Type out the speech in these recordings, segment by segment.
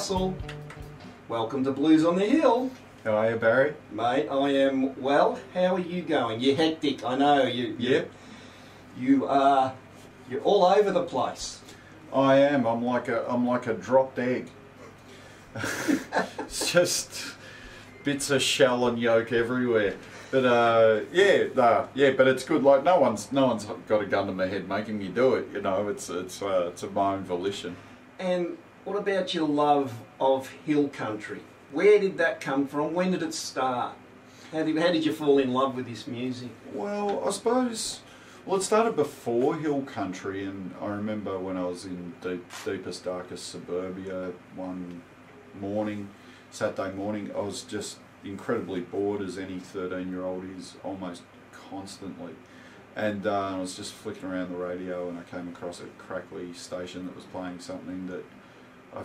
Russell. Welcome to Blues on the Hill. How are you, Barry? Mate, I am well. How are you going? You're hectic, I know. You're all over the place. I am. I'm like a dropped egg. It's just bits of shell and yolk everywhere. But but it's good. Like no one's got a gun to my head making me do it. You know, it's of my own volition. And what about your love of hill country? Where did that come from? When did it start? How did you fall in love with this music? Well, I suppose. Well, it started before hill country, and I remember when I was in deepest, darkest suburbia one morning, Saturday morning, I was just incredibly bored, as any 13-year-old is, almost constantly. And I was just flicking around the radio, and I came across a crackly station that was playing something that I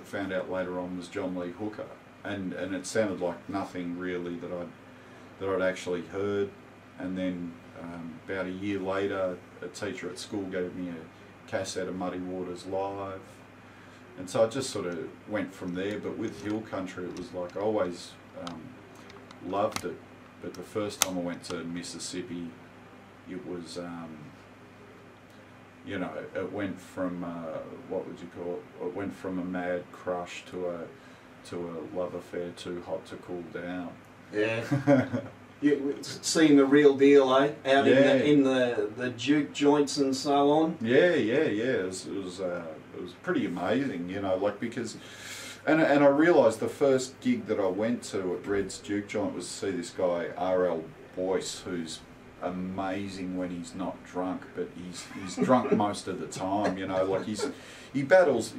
found out later on was John Lee Hooker, and it sounded like nothing really that I'd actually heard. And then about a year later, a teacher at school gave me a cassette of Muddy Waters Live, and so I just sort of went from there. But with hill country, it was like I always loved it, but the first time I went to Mississippi, it was you know, it went from what would you call it? It went from a mad crush to a love affair too hot to cool down. Yeah. You seeing the real deal, eh? Out in the juke joints and so on. Yeah. It was pretty amazing, you know, like because, and I realised the first gig that I went to at Red's Juke Joint was to see this guy R.L. Boyce, who's amazing when he's not drunk, but he's drunk most of the time, you know, like he battles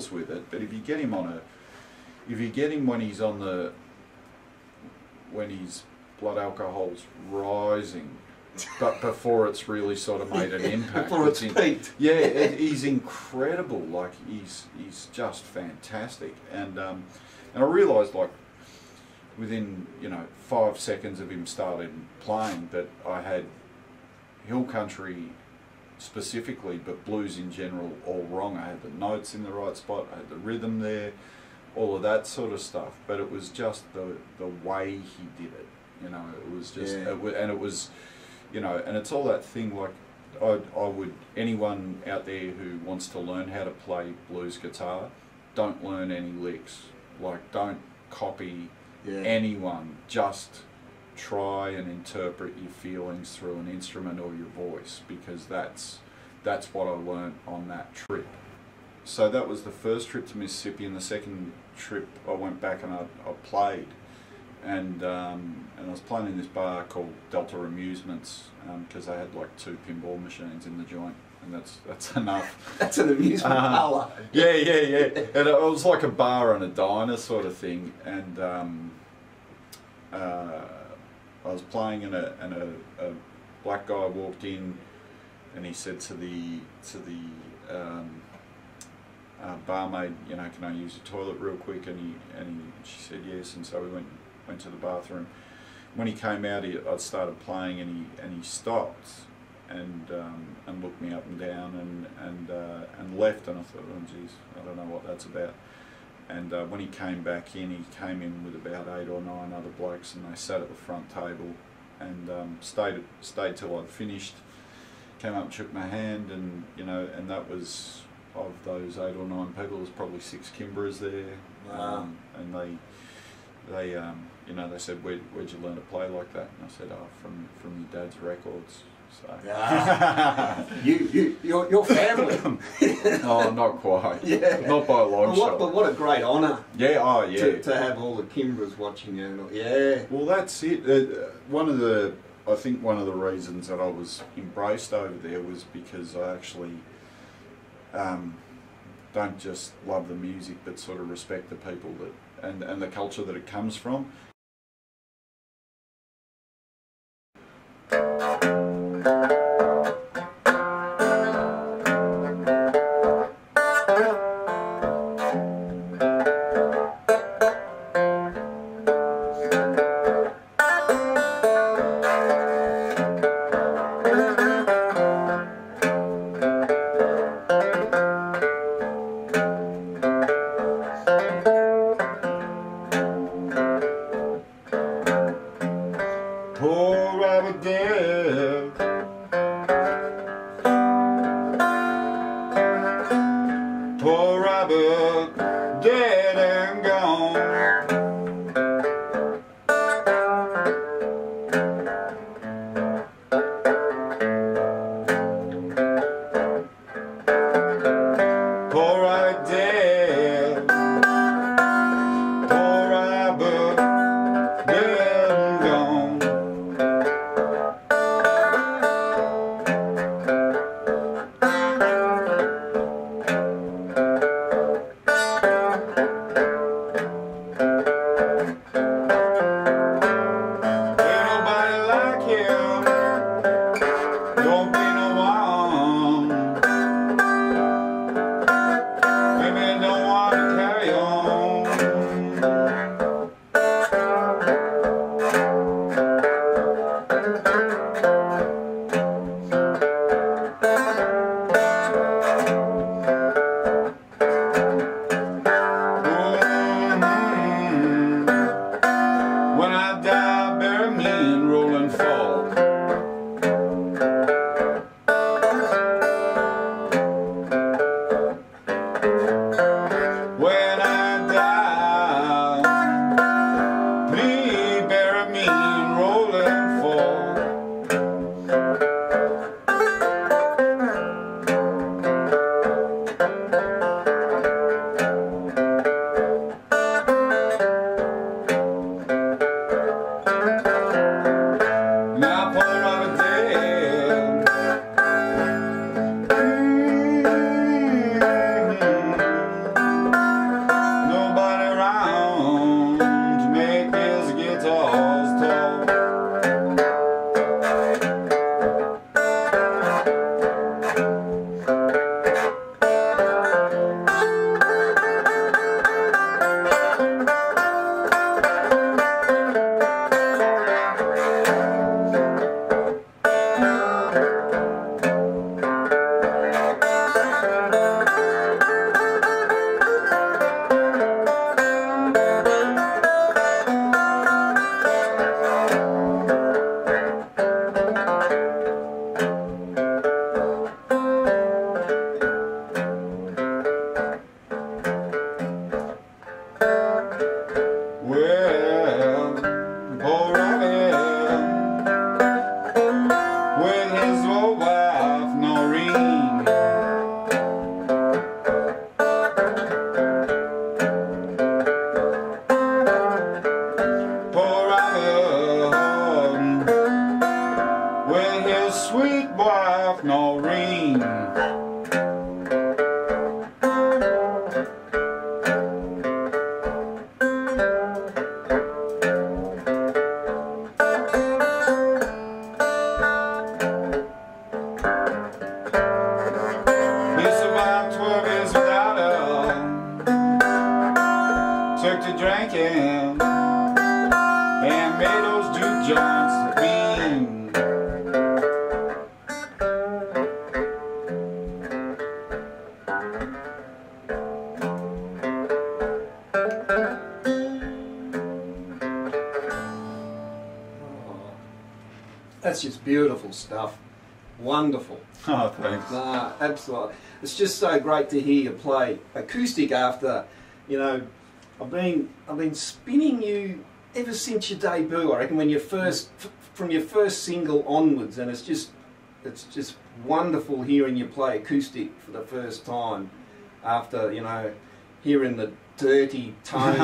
with it. But if you get him when he's when his blood alcohol's rising, but before it's really sort of made an impact. Before it's peaked. Yeah, he's incredible. Like he's just fantastic. And I realised, like, within 5 seconds of him starting playing, that I had hill country specifically, but blues in general, all wrong. I had the notes in the right spot, I had the rhythm there, all of that sort of stuff. But it was just the way he did it. You know, it was just, and it was, and it's all that thing. Like, I would, anyone out there who wants to learn how to play blues guitar, don't learn any licks. Like, don't copy anyone. Just try and interpret your feelings through an instrument or your voice, because that's what I learned on that trip. So that was the first trip to Mississippi, and the second trip I went back and I played. And I was playing in this bar called Delta Amusements, because they had like 2 pinball machines in the joint, and that's enough. That's an amusement parlour. Yeah. And it was like a bar and a diner sort of thing. And I was playing, and a black guy walked in, and he said to the barmaid, can I use the toilet real quick? She said yes, and so we went to the bathroom. When he came out, I started playing, and he stopped and looked me up and down and left, and I thought, oh geez, I don't know what that's about. And when he came back in, he came in with about 8 or 9 other blokes, and they sat at the front table and stayed till I'd finished. Came up and shook my hand, and and that was, of those 8 or 9 people, there's probably 6 Kimbras there. Wow. And they said, where'd you learn to play like that? And I said, oh, from your dad's records. So. Your family. Oh, not quite. Yeah. Not by a long shot. But what a great honour. Yeah. Oh, yeah. To have all the Kimbras watching you. Yeah. Well, that's it. I think one of the reasons that I was embraced over there was because I actually don't just love the music, but sort of respect the people and the culture that it comes from. Rabbit dead. Poor rabbit dead and gone. Poor rabbit dead. Poor rabbit dead and gone. Ain't nobody like him. Don't be no one. Maybe don't want to carry on. When I die, bury me in rolling fall. When I die, please bury me in rolling fall. Now poor rabbit dead. Nobody around to make his guitars talk. Well, poor rabbit with his old wife Noreen. Poor rabbit with his sweet wife Noreen. He survived 12 years without her. Took to drinking and made those juke joints mean. That's just beautiful stuff. Wonderful. Oh, thanks. Absolutely. It's just so great to hear you play acoustic after, you know, I've been spinning you ever since your debut. I reckon when you first, from your first single onwards, and it's just wonderful hearing you play acoustic for the first time after, you know, hearing the dirty tone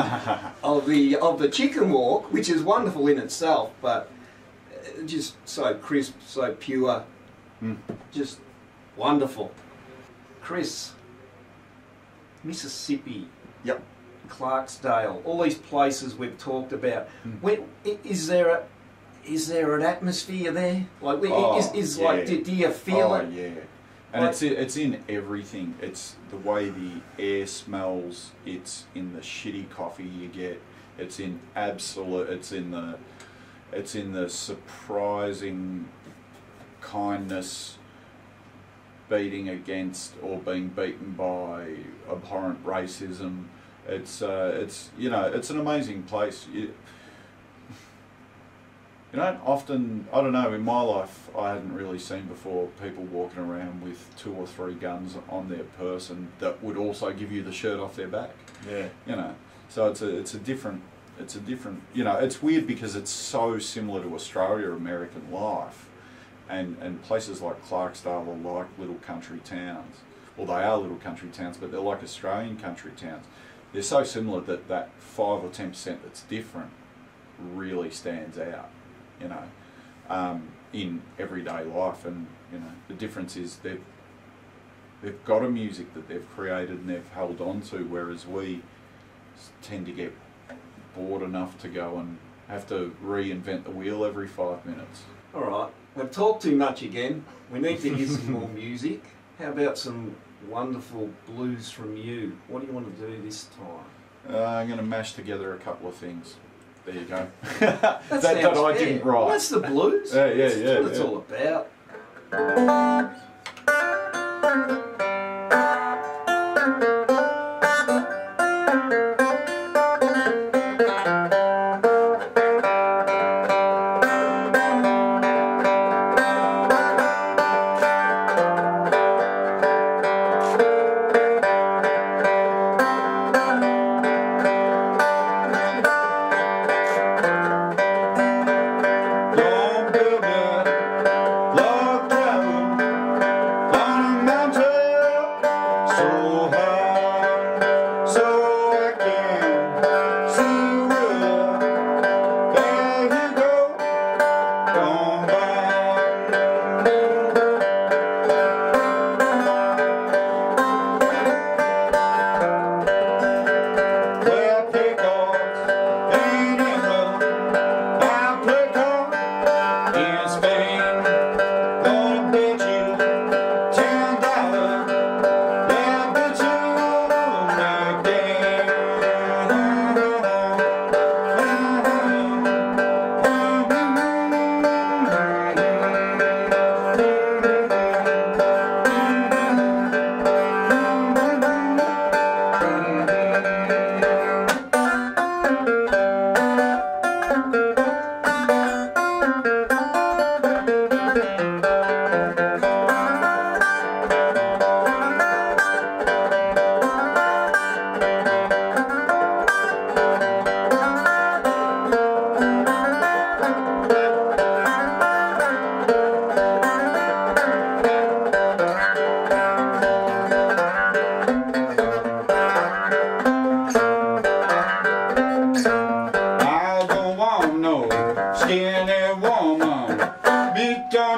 of the Chicken Walk, which is wonderful in itself, but just so crisp, so pure, just wonderful. Chris, Mississippi, Yep. Clarksdale, all these places we've talked about. Is there an atmosphere there? Like, Yeah. like, do you feel it? Yeah. And Like- it's in everything. It's the way the air smells. It's in the shitty coffee you get. It's in the surprising kindness beating against or being beaten by abhorrent racism. It's you know, it's an amazing place. You don't often, I don't know, in my life I hadn't really seen before people walking around with 2 or 3 guns on their person that would also give you the shirt off their back. Yeah. You know, so it's a different, you know, it's weird because it's so similar to Australia, American life, and places like Clarksdale are like little country towns. Well, they are little country towns, but they're like Australian country towns. They're so similar that 5 or 10% that's different really stands out, you know, in everyday life. And you know, the difference is they've got a music that they've created and they've held on to, whereas we tend to get bored enough to go and have to reinvent the wheel every 5 minutes. All right, we've talked too much again. We need to hear some more music. How about some wonderful blues from you? What do you want to do this time? I'm going to mash together a couple of things. There you go. That I didn't write. Well, that's the blues. Yeah, That's what it's all about.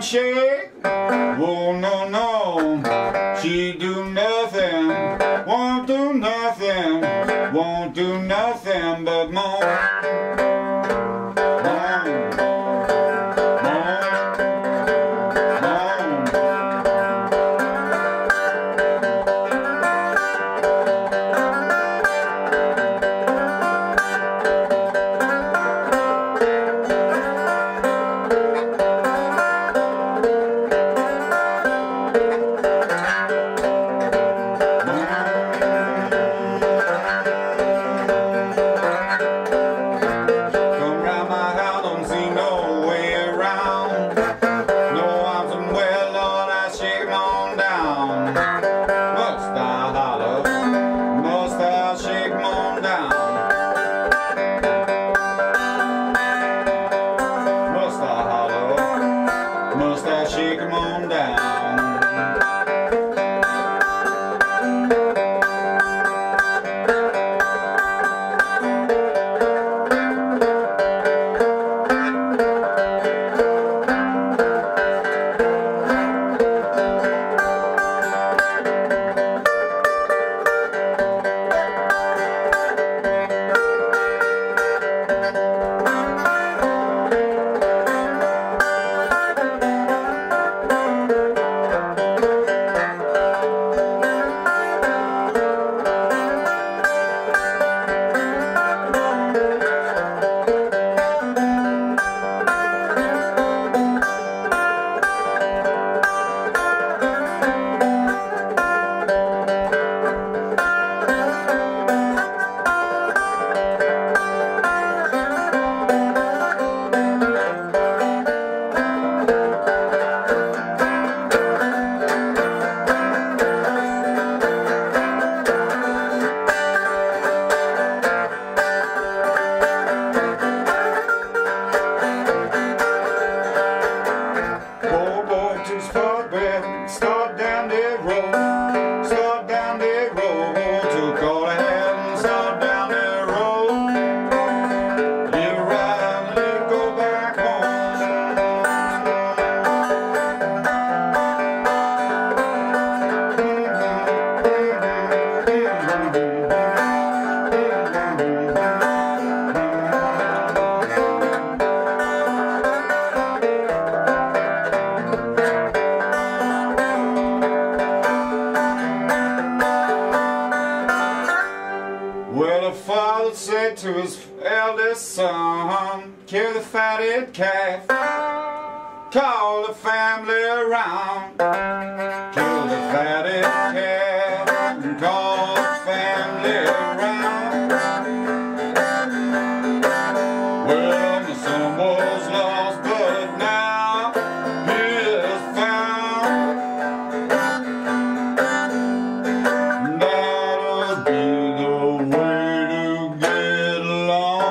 Shake, oh no no, she do nothing, won't do nothing, won't do nothing but moan. Shake 'em on down. fatted calf, call the family around. Kill the fatted calf and call the family around. Well, my son was lost, but now he is found. That'll be the way to get along.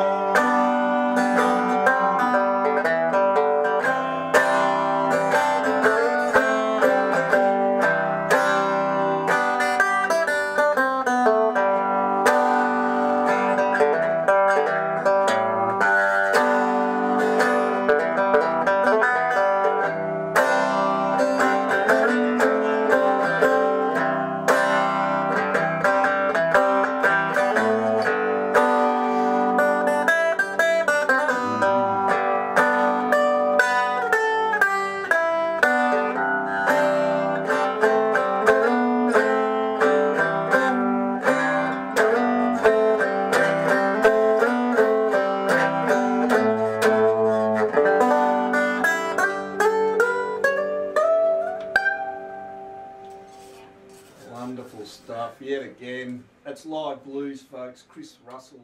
Wonderful stuff, yet again. That's live blues, folks. Chris Russell.